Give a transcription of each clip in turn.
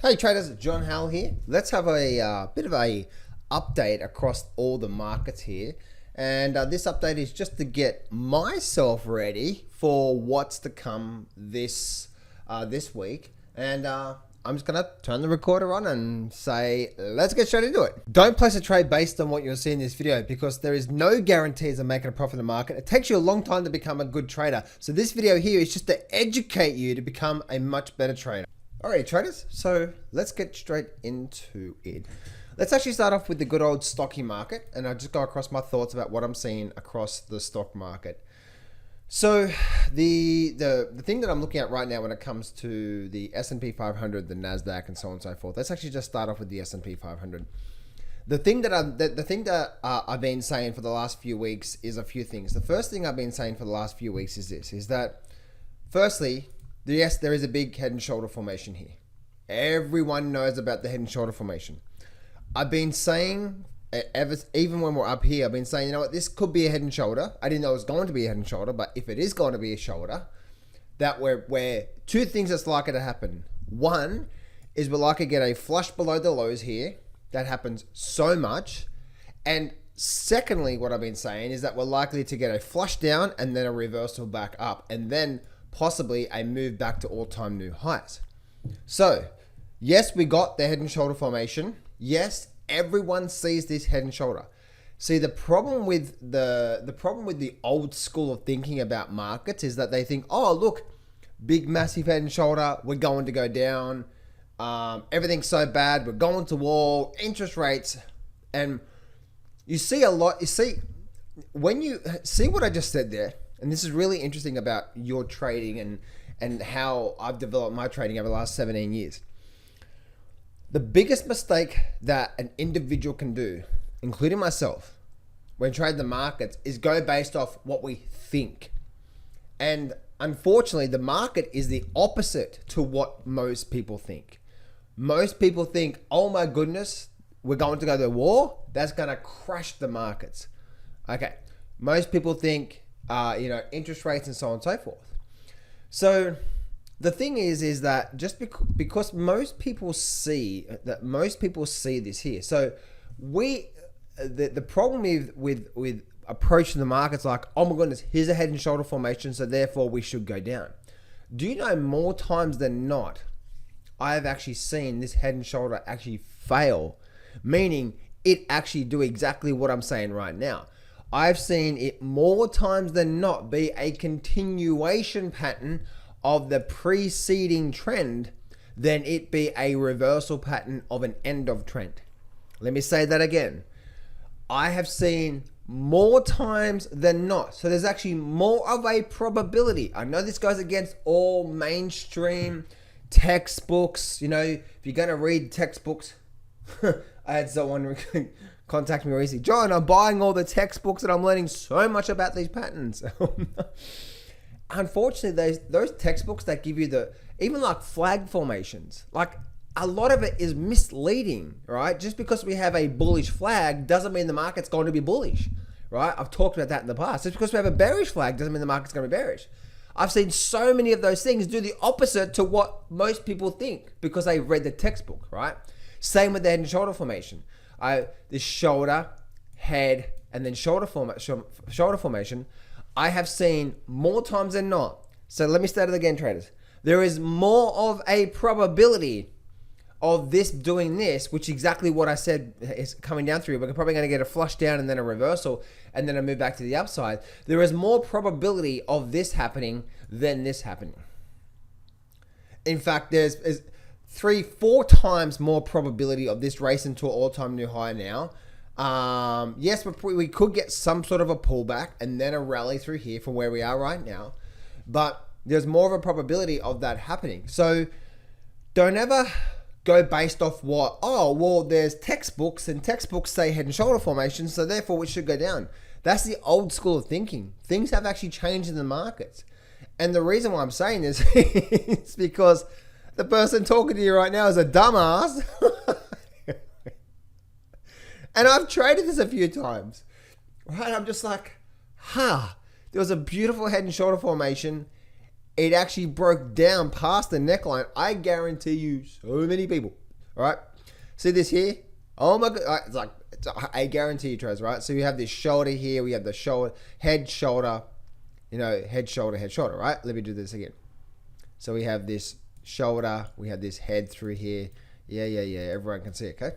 Hey traders, John Howell here. Let's have a bit of a update across all the markets here. And this update is just to get myself ready for what's to come this week. And I'm just going to turn the recorder on and say, let's get straight into it. Don't place a trade based on what you'll see in this video because there is no guarantees of making a profit in the market. It takes you a long time to become a good trader. So this video here is just to educate you to become a much better trader. Alright traders, so let's get straight into it. Let's actually start off with the good old stocky market, and I'll just go across my thoughts about what I'm seeing across the stock market. So the thing that I'm looking at right now when it comes to the S&P 500, the Nasdaq, and so on and so forth. Let's actually just start off with the S&P 500. The thing that I've been saying for the last few weeks is a few things. The first thing I've been saying for the last few weeks is this: is that firstly, yes, there is a big head and shoulder formation here. Everyone knows about the head and shoulder formation. I've been saying, even when we're up here, I've been saying, you know what, this could be a head and shoulder. I didn't know it was going to be a head and shoulder, but if it is going to be a shoulder, that where two things that's likely to happen. One is we're likely to get a flush below the lows here. That happens so much. And secondly, what I've been saying is that we're likely to get a flush down and then a reversal back up, and then possibly a move back to all-time new highs. So, yes, we got the head and shoulder formation. Yes, everyone sees this head and shoulder. See, the problem with the old school of thinking about markets is that they think, oh, look, big, massive head and shoulder, we're going to go down. Everything's so bad, we're going to wall, interest rates. And you see a lot, when you see what I just said there, and this is really interesting about your trading and how I've developed my trading over the last 17 years. The biggest mistake that an individual can do, including myself, when trading the markets is go based off what we think. And unfortunately, the market is the opposite to what most people think. Most people think, oh my goodness, we're going to go to war. That's going to crash the markets. Okay. Most people think, interest rates and so on and so forth. So the thing is that just because most people see this here. So the problem with approaching the markets like, oh my goodness, here's a head and shoulder formation, so therefore we should go down. Do you know more times than not, I've actually seen this head and shoulder actually fail, meaning it actually do exactly what I'm saying right now. I've seen it more times than not be a continuation pattern of the preceding trend than it be a reversal pattern of an end of trend. Let me say that again. I have seen more times than not. So there's actually more of a probability. I know this goes against all mainstream textbooks. You know, if you're going to read textbooks, I had someone contact me recently. John, I'm buying all the textbooks and I'm learning so much about these patterns. Unfortunately, those textbooks that give you even like flag formations, like a lot of it is misleading, right? Just because we have a bullish flag doesn't mean the market's going to be bullish, right? I've talked about that in the past. Just because we have a bearish flag doesn't mean the market's going to be bearish. I've seen so many of those things do the opposite to what most people think because they've read the textbook, right? Same with the head and shoulder formation. This shoulder, head, and then shoulder formation, I have seen more times than not. So let me start it again, traders. There is more of a probability of this doing this, which is exactly what I said is coming down through. We're probably going to get a flush down and then a reversal and then a move back to the upside. There is more probability of this happening than this happening. In fact, there's 3-4 times more probability of this racing to an all-time new high now. Yes, we could get some sort of a pullback and then a rally through here from where we are right now, but there's more of a probability of that happening. So don't ever go based off there's textbooks and textbooks say head and shoulder formation, so therefore we should go down. That's the old school of thinking. Things have actually changed in the markets. And the reason why I'm saying this is because the person talking to you right now is a dumbass. And I've traded this a few times, right? I'm just like, there was a beautiful head and shoulder formation it actually broke down past the neckline. I guarantee you so many people, all right? See this here? Oh my God, it's like, I guarantee you, traders, right? So we have this shoulder here. We have the shoulder, head, shoulder, head, shoulder, right? Let me do this again. So we have this shoulder. We have this head through here. Yeah. Everyone can see it, okay?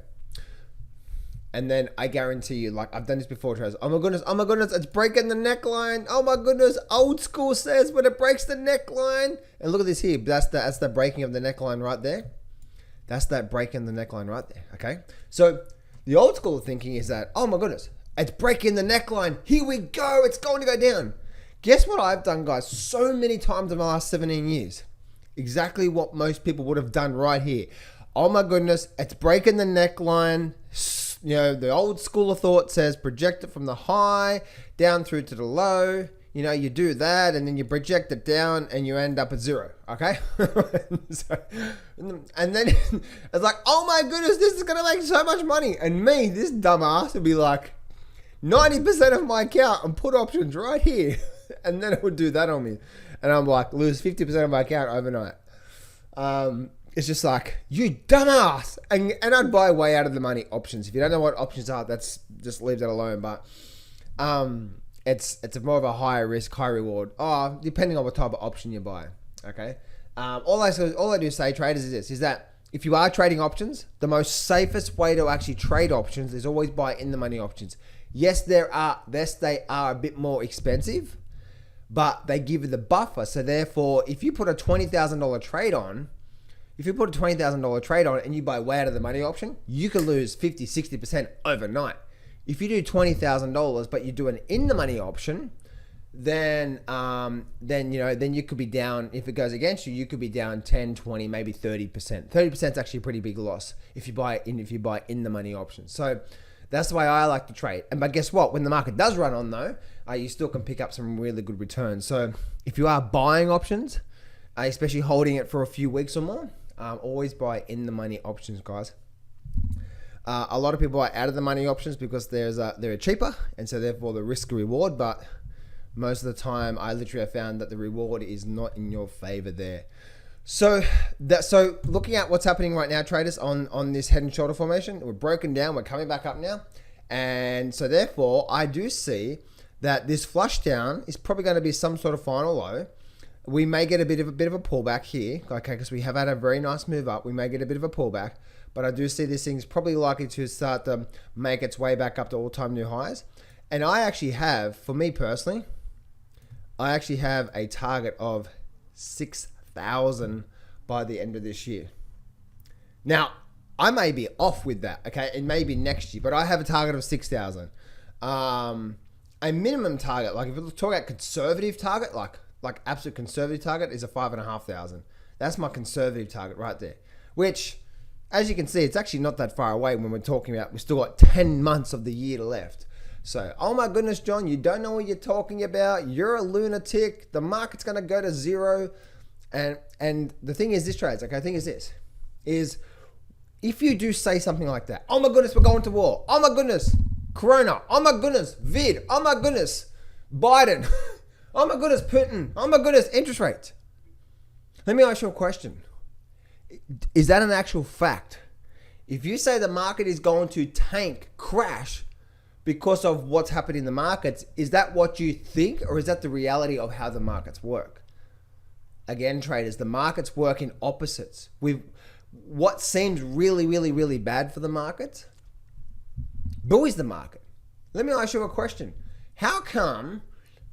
And then I guarantee you, like I've done this before, traders. Oh my goodness, it's breaking the neckline. Oh my goodness, old school says, but it breaks the neckline. And look at this here. That's the breaking of the neckline right there. That's that breaking the neckline right there, okay? So the old school of thinking is that, oh my goodness, it's breaking the neckline. Here we go. It's going to go down. Guess what I've done, guys, so many times in the last 17 years? Exactly what most people would have done right here. Oh my goodness, it's breaking the neckline. The old school of thought says project it from the high down through to the low. You do that and then you project it down and you end up at zero, okay? And then it's like, oh my goodness, this is going to make so much money. And me, this dumbass, would be like, 90% of my account and put options right here. And then it would do that on me. And I'm like, lose 50% of my account overnight. It's just like, you dumbass. And I'd buy way out of the money options. If you don't know what options are, just leave that alone. But it's more of a higher risk, high reward. Depending on what type of option you buy. Okay. All I do say, traders, is that if you are trading options, the most safest way to actually trade options is always buy in the money options. Yes, they are a bit more expensive, but they give you the buffer. So therefore, if you put a $20,000 trade on, and you buy way out of the money option, you could lose 50, 60% overnight. If you do $20,000, but you do an in the money option, then you could be down. If it goes against you, you could be down 10, 20, maybe 30%. 30% is actually a pretty big loss if you buy in the money option. So that's the way I like to trade. But guess what? When the market does run on though, you still can pick up some really good returns. So if you are buying options, especially holding it for a few weeks or more, always buy in the money options, guys. A lot of people buy out of the money options because they're cheaper, and so therefore the risk reward. But most of the time, I literally have found that the reward is not in your favor there. So looking at what's happening right now, traders, on this head and shoulder formation, we're broken down. We're coming back up now, and so therefore I do see that this flush down is probably going to be some sort of final low. We may get a bit of a pullback here, okay, because we have had a very nice move up. We may get a bit of a pullback, but I do see this thing's probably likely to start to make its way back up to all-time new highs. And I actually have, for me personally, I actually have a target of 6,000 by the end of this year. Now, I may be off with that, okay? It may be next year, but I have a target of 6,000. A minimum target, like if we're talking about conservative target, like absolute conservative target is a 5,500. That's my conservative target right there, which, as you can see, it's actually not that far away when we're talking about, we've still got 10 months of the year left. So, oh my goodness, John, you don't know what you're talking about. You're a lunatic. The market's going to go to zero. And the thing is this, trades, okay, the thing is this, is if you do say something like that, oh my goodness, we're going to war. Oh my goodness, Corona. Oh my goodness, Vid. Oh my goodness, Biden. Oh my goodness, Putin. Oh my goodness, interest rates. Let me ask you a question. Is that an actual fact? If you say the market is going to tank, crash because of what's happening in the markets, is that what you think, or is that the reality of how the markets work? Again, traders, the markets work in opposites. What seems really, really, really bad for the markets buoys the market. Let me ask you a question. How come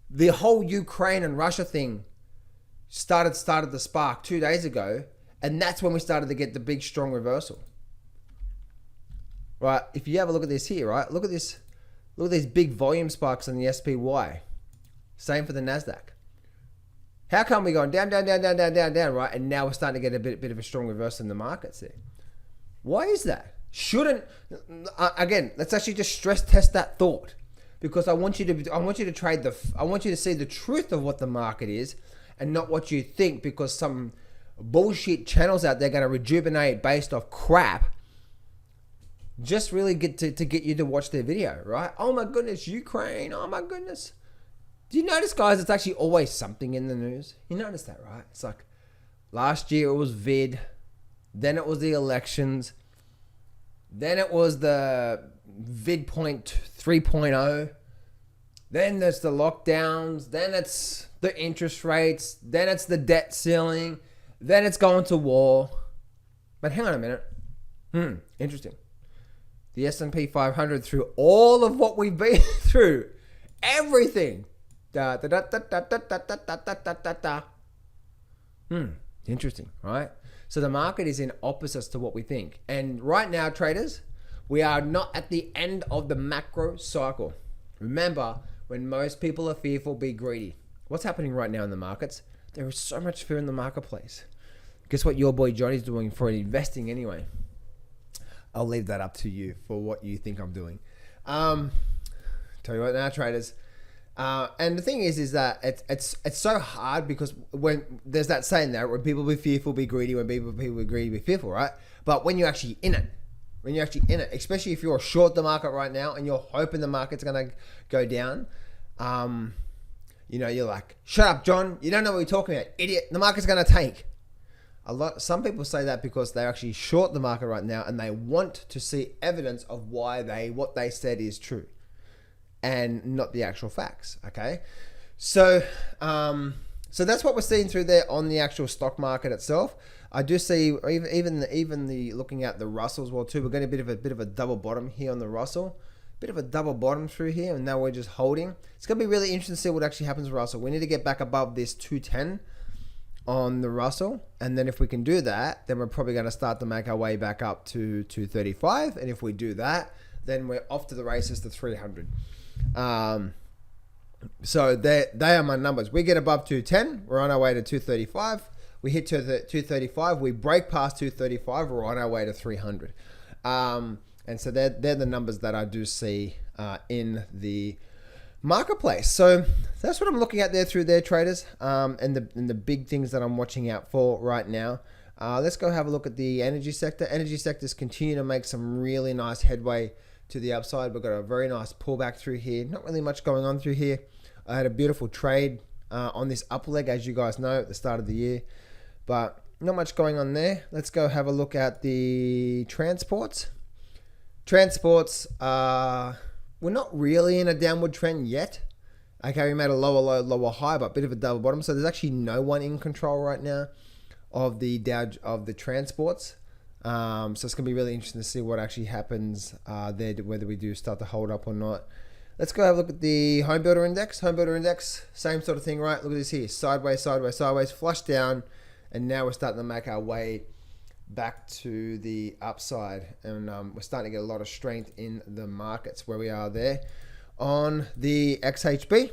the whole Ukraine and Russia thing started the spark 2 days ago, and that's when we started to get the big strong reversal? Right, if you have a look at this here, right, look at this, look at these big volume spikes on the SPY. Same for the Nasdaq. How come we're going down, right, and now we're starting to get a bit of a strong reversal in the markets there? Why is that? Again, let's actually just stress test that thought, because I want you to see the truth of what the market is and not what you think, because some bullshit channels out there are going to rejuvenate based off crap. Just really get to get you to watch their video, right? Oh my goodness, Ukraine. Oh my goodness. Do you notice, guys, it's actually always something in the news? You notice that, right? It's like last year it was vid, then it was the elections, then it was the vid point 3.0, then there's the lockdowns, then it's the interest rates, then it's the debt ceiling, then it's going to war. But hang on a minute. Interesting. The S&P 500 through all of what we've been through, everything. Interesting, right? So the market is in opposites to what we think. And right now, traders, we are not at the end of the macro cycle. Remember, when most people are fearful, be greedy. What's happening right now in the markets? There is so much fear in the marketplace. Guess what your boy Johnny's doing for investing anyway? I'll leave that up to you for what you think I'm doing. Tell you what now, traders. And the thing is that it's so hard because when there's that saying there, when people be fearful, be greedy. When people be greedy, be fearful, right? But when you're actually in it, especially if you're short the market right now and you're hoping the market's gonna go down, you're like, shut up, John. You don't know what you're talking about, idiot. The market's gonna tank. Some people say that because they're actually short the market right now and they want to see evidence of what they said is true and not the actual facts. Okay, so that's what we're seeing through there on the actual stock market itself. I do see even the looking at the Russell as well too. We're getting a bit of a double bottom here on the Russell, bit of a double bottom through here, and now we're just holding. It's gonna be really interesting to see what actually happens with Russell. We need to get back above this 210 on the Russell, and then if we can do that, then we're probably going to start to make our way back up to 235, and if we do that, then we're off to the races to 300. So they are my numbers. We get above 210, we're on our way to 235. We hit 235, we break past 235, we're on our way to 300. And so they're the numbers that I do see in the marketplace. So that's what I'm looking at there through there, traders, and the big things that I'm watching out for right now. Let's go have a look at the energy sector. Energy sectors continue to make some really nice headway to the upside. We've got a very nice pullback through here. Not really much going on through here. I had a beautiful trade on this upper leg, as you guys know, at the start of the year, but not much going on there. Let's go have a look at the transports. We're not really in a downward trend yet. Okay, we made a lower low, lower high, but a bit of a double bottom. So there's actually no one in control right now of the transports. So it's gonna be really interesting to see what actually happens there, whether we do start to hold up or not. Let's go have a look at the home builder index. Home builder index, same sort of thing, right? Look at this here, sideways, sideways, sideways, flush down, and now we're starting to make our way back to the upside, and we're starting to get a lot of strength in the markets where we are there. On the XHB,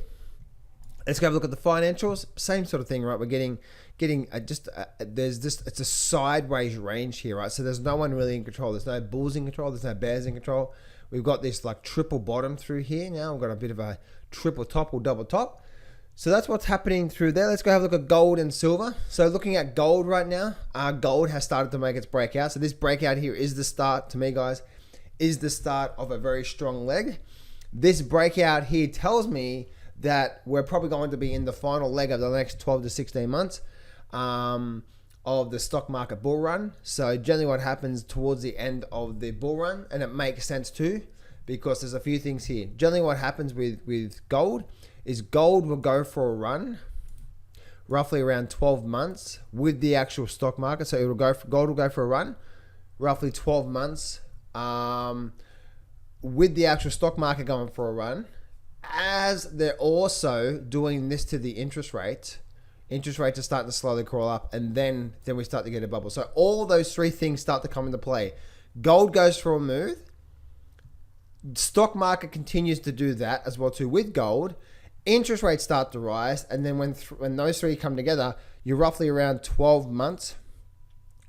let's go have a look at the financials. Same sort of thing, right? We're getting it's a sideways range here, right? So there's no one really in control. There's no bulls in control. There's no bears in control. We've got this like triple bottom through here now. We've got a bit of a triple top or double top. So that's what's happening through there. Let's go have a look at gold and silver. So looking at gold right now, gold has started to make its breakout. So this breakout here is the start, to me guys, is the start of a very strong leg. This breakout here tells me that we're probably going to be in the final leg of the next 12 to 16 months of the stock market bull run. So generally what happens towards the end of the bull run, and it makes sense too, because there's a few things here. Generally what happens with gold is gold will go for a run roughly around 12 months with the actual stock market. So gold will go for a run roughly 12 months with the actual stock market going for a run, as they're also doing this to the interest rates. Interest rates are starting to slowly crawl up, and then we start to get a bubble. So all those three things start to come into play. Gold goes for a move. Stock market continues to do that as well too with gold. Interest rates start to rise, and then when those three come together, you're roughly around 12 months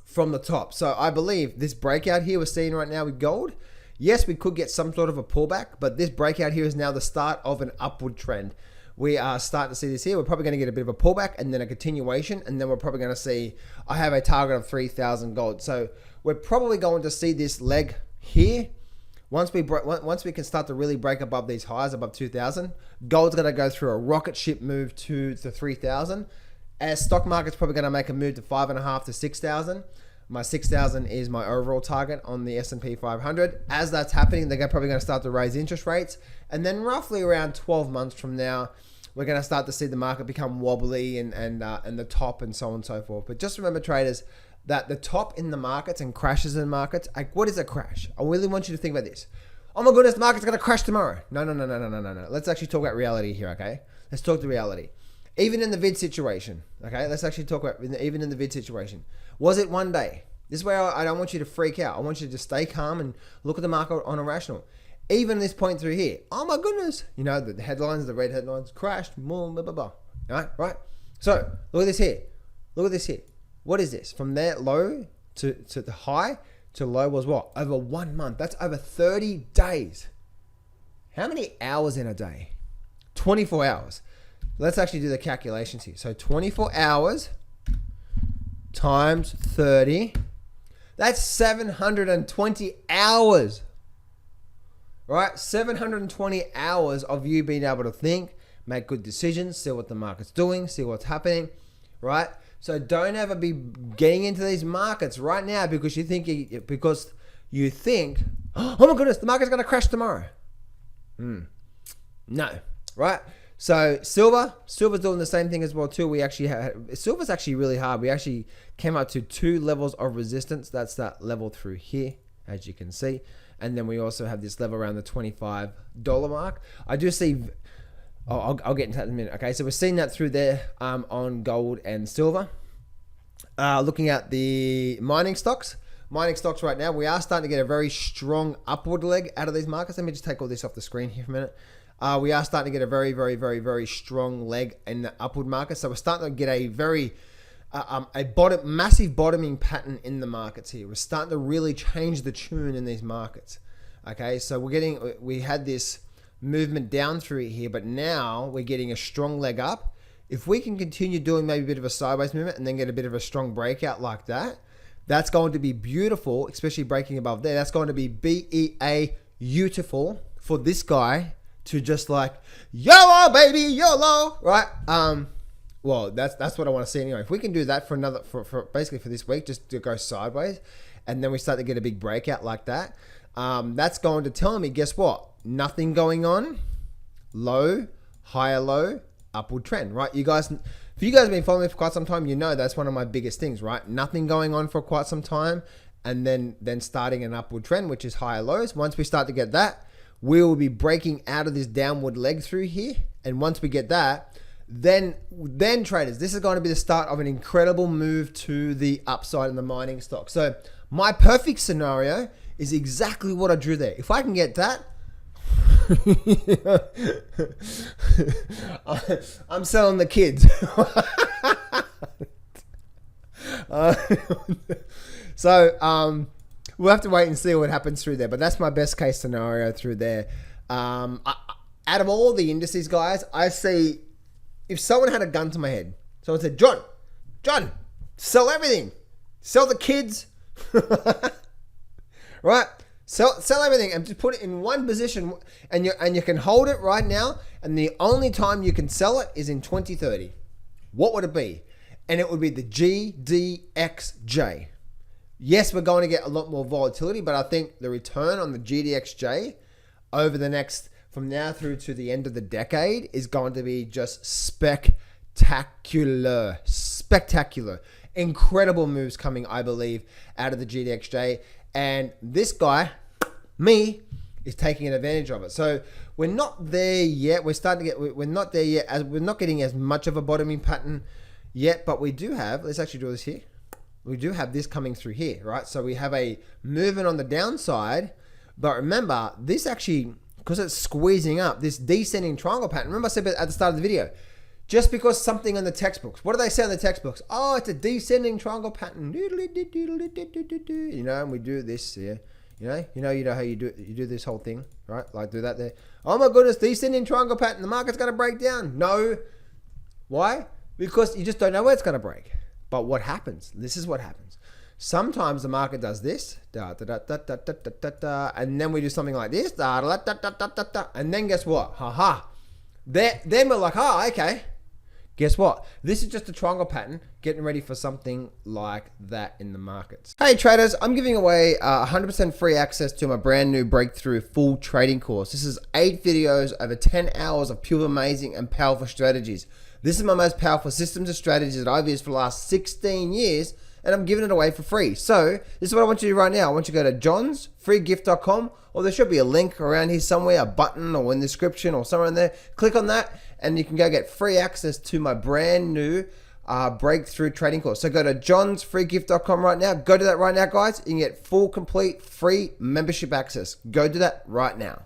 from the top. So I believe this breakout here we're seeing right now with gold, yes, we could get some sort of a pullback, but this breakout here is now the start of an upward trend. We are starting to see this here. We're probably going to get a bit of a pullback and then a continuation, and then we're probably going to see, I have a target of 3,000 gold. So we're probably going to see this leg here Once we can start to really break above these highs, above 2,000, gold's going to go through a rocket ship move to 3,000. As stock market's probably going to make a move to 5.5 to 6,000. My 6,000 is my overall target on the S&P 500. As that's happening, they're probably going to start to raise interest rates. And then roughly around 12 months from now, we're going to start to see the market become wobbly and the top and so on and so forth. But just remember, traders, that the top in the markets and crashes in markets, like, what is a crash? I really want you to think about this. Oh my goodness, the market's going to crash tomorrow. No. Let's actually talk about reality here, okay? Let's talk to reality. Even in the vid situation, okay? Let's actually talk about even in the vid situation. Was it one day? This is where I don't want you to freak out. I want you to just stay calm and look at the market on a rational. Even this point through here, oh my goodness, you know, the headlines, the red headlines, crashed, blah, blah, blah, blah. All right? So, look at this here. What is this? From there low to the high to low was what? Over 1 month. That's over 30 days. How many hours in a day? 24 hours. Let's actually do the calculations here. So 24 hours times 30. That's 720 hours. Right? 720 hours of you being able to think, make good decisions, see what the market's doing, see what's happening. Right? So don't ever be getting into these markets right now because you think, oh my goodness, the market's going to crash tomorrow. No. Right? So silver's doing the same thing as well too. Silver's actually really hard. We actually came up to 2 levels of resistance. That's that level through here, as you can see. And then we also have this level around the $25 mark. I do see, I'll get into that in a minute. Okay, so we're seeing that through there on gold and silver. Looking at the mining stocks right now, we are starting to get a very strong upward leg out of these markets. Let me just take all this off the screen here for a minute. We are starting to get a very, very, very, very strong leg in the upward market. So we're starting to get a very massive bottoming pattern in the markets here. We're starting to really change the tune in these markets. Okay, so we had this movement down through here, but now we're getting a strong leg up. If we can continue doing maybe a bit of a sideways movement and then get a bit of a strong breakout like that, that's going to be beautiful, especially breaking above there. That's going to be beautiful for this guy to just like, YOLO, baby, YOLO, right? Well, that's what I want to see anyway. If we can do that for basically for this week, just to go sideways, and then we start to get a big breakout like that, that's going to tell me, guess what? Nothing going on, low, higher low, upward trend, right? If you guys have been following me for quite some time, you know that's one of my biggest things, right? Nothing going on for quite some time, and then starting an upward trend, which is higher lows. Once we start to get that, we will be breaking out of this downward leg through here. And once we get that, then traders, this is going to be the start of an incredible move to the upside in the mining stock. So my perfect scenario is exactly what I drew there. If I can get that, I'm selling the kids. We'll have to wait and see what happens through there, but that's my best case scenario through there. Out of all the indices, guys, I see if someone had a gun to my head, someone said, John, sell everything, sell the kids, right? Sell everything and just put it in one position, and you can hold it right now, and the only time you can sell it is in 2030. What would it be? And it would be the GDXJ. Yes, we're going to get a lot more volatility, but I think the return on the GDXJ over the next, from now through to the end of the decade, is going to be just spectacular. Incredible moves coming, I believe, out of the GDXJ. And this guy, me, is taking advantage of it. So we're not there yet. We're not there yet. We're not getting as much of a bottoming pattern yet, but we do have, let's actually do this here. We do have this coming through here, right? So we have a movement on the downside, but remember, this actually, because it's squeezing up, this descending triangle pattern. Remember I said at the start of the video, just because something in the textbooks, what do they say in the textbooks? Oh, it's a descending triangle pattern. You know, and we do this here. You know how you do this whole thing, right? Like do that there. Oh my goodness, descending triangle pattern. The market's going to break down. No. Why? Because you just don't know where it's going to break. But what happens? This is what happens. Sometimes the market does this, and then we do something like this, and then guess what? Then we're like, okay. Guess what? This is just a triangle pattern getting ready for something like that in the markets. Hey traders, I'm giving away 100% free access to my brand new Breakthrough full trading course. This is 8 videos over 10 hours of pure amazing and powerful strategies. This is my most powerful systems and strategies that I've used for the last 16 years, and I'm giving it away for free. So this is what I want you to do right now. I want you to go to johnsfreegift.com, or there should be a link around here somewhere, a button or in the description or somewhere in there. Click on that and you can go get free access to my brand new Breakthrough trading course. So go to johnsfreegift.com right now. Go do that right now, guys. You can get full, complete, free membership access. Go do that right now.